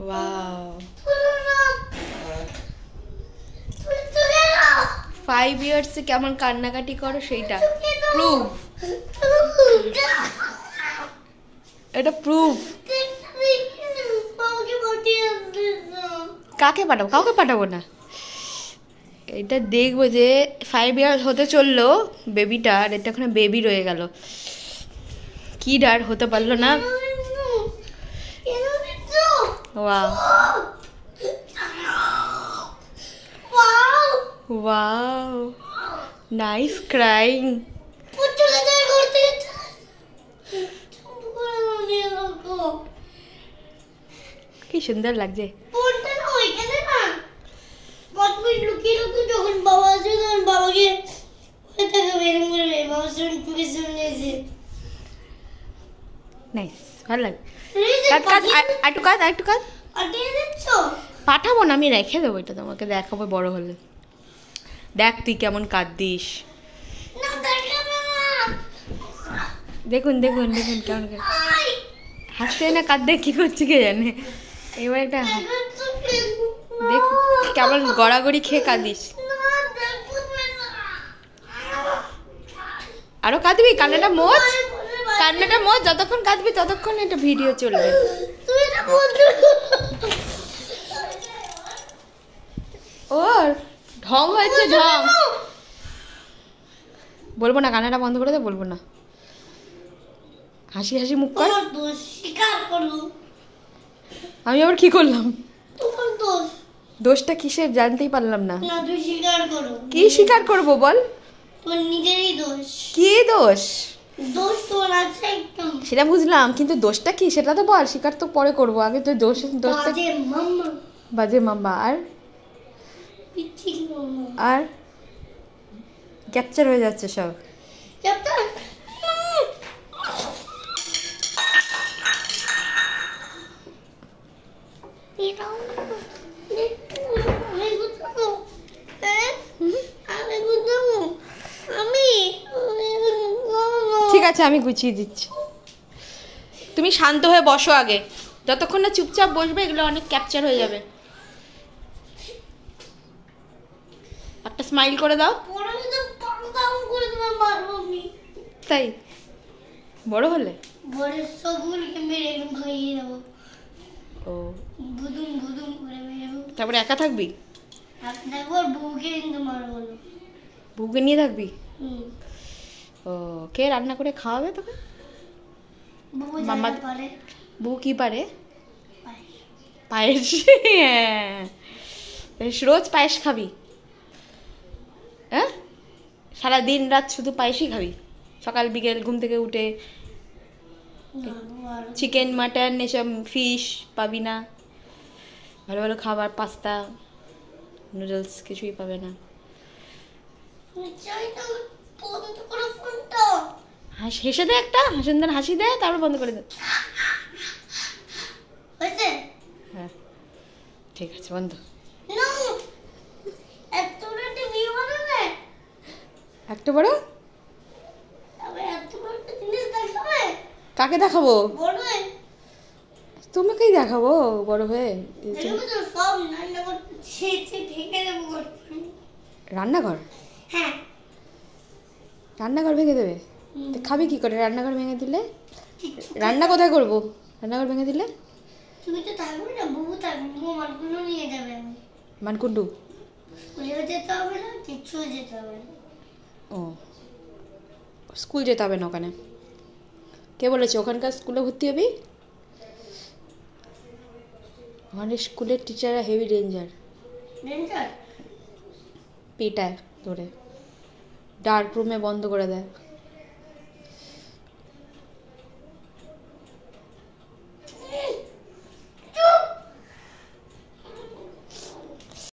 Wow 5 years এ কেমন কান্নাকাটি করো সেইটা প্রুফ, এটা প্রুফ। কাকে পাঠাবো? কাউকে পাঠাবো না। এটা দেখবো যে 5 ইয়ার্স হতে চললো বেবিটা, আর এটা ওখানে বেবি রয়ে গেল, কি ডার হতে পারলো না। Wow wow nice crying. কি সুন্দর লাগছে। নাইস, ভালো লাগে। পাঠাবো না, আমি রেখে দেবো, এটা তোমাকে দেখাবো বড় হলে। দেখ তুই কেমন কাঁদিস। দেখুন দেখুন দেখুন কেমন হাসতে না কাঁদতে কি করছে কে জানে। এবার একটা দেখ কেমন গড়াগড়ি খেয়ে কাঁদিস। আরো কাঁদবি? কান্নাটা মোচ, কান্নাটা মোচ, যতক্ষণ কাঁদবি ততক্ষণ এটা ভিডিও চলবে। ওর ঢং হয়েছে, ঢং। বলবো না, কান্নাটা বন্ধ করে দে, বলবো না। হাসি হাসি মুখ কর। আমি আবার কি করলাম? দোষটা কিসের জানতেই পারলাম না। কি স্বীকার করবো বল? কি দোষ? সেটা বুঝলাম, কিন্তু দোষটা কি সেটা তো বল। স্বীকার তো পরে করবো, আগে তো দোষটা। বাজে মাম্মা। আর ক্যাপচার হয়ে যাচ্ছে সব। ঠিক আছে, আমি গুছিয়ে দিচ্ছি, তুমি শান্ত হয়ে বসো আগে। যতক্ষণ না চুপচাপ বসবে এগুলো অনেক ক্যাপচার হয়ে যাবে। একটা স্মাইল করে দাও। তাই বড় হলে ও তারপরে একা থাকবি? বউকে নিয়ে থাকবি? ও কে রান্না করে খাওয়াবে তোকে? মাম্মা। বউ কি পারে? পায়েস। রোজ পায়েস খাবি? হ্যাঁ, সারা দিন রাত শুধু পায়েসই খাবি? সকাল বিকেল ঘুম থেকে উঠে চিকেন মাটন এসব ফিশ পাবি না? ভালো ভালো খাবার, পাস্তা নুডলস কিছুই পাবে না। হেসে দে একটা, সুন্দর হাসি দে, তারপর বন্ধ করে দে। হ্যাঁ ঠিক আছে, বন্ধ। একটা বড়? কাকে দেখাবো? তোমাকেই দেখাবো বড় হয়ে। রান্নাঘর? হ্যাঁ, রান্নাঘর ভেঙে দেবে? খাবি কি করে রান্নাঘর ভেঙে দিলে? রান্না কোথায় করবো রান্নাঘর ভেঙে দিলে? মানকুণ্ডু? ও স্কুল যেতে হবে না ওখানে? কে বলেছে ওখানকার স্কুলে ভর্তি হবি? ওখানে স্কুলের টিচাররা হেভি ডেঞ্জার। পিটায় ধরে, ডার্ক রুমে বন্ধ করে দেয়।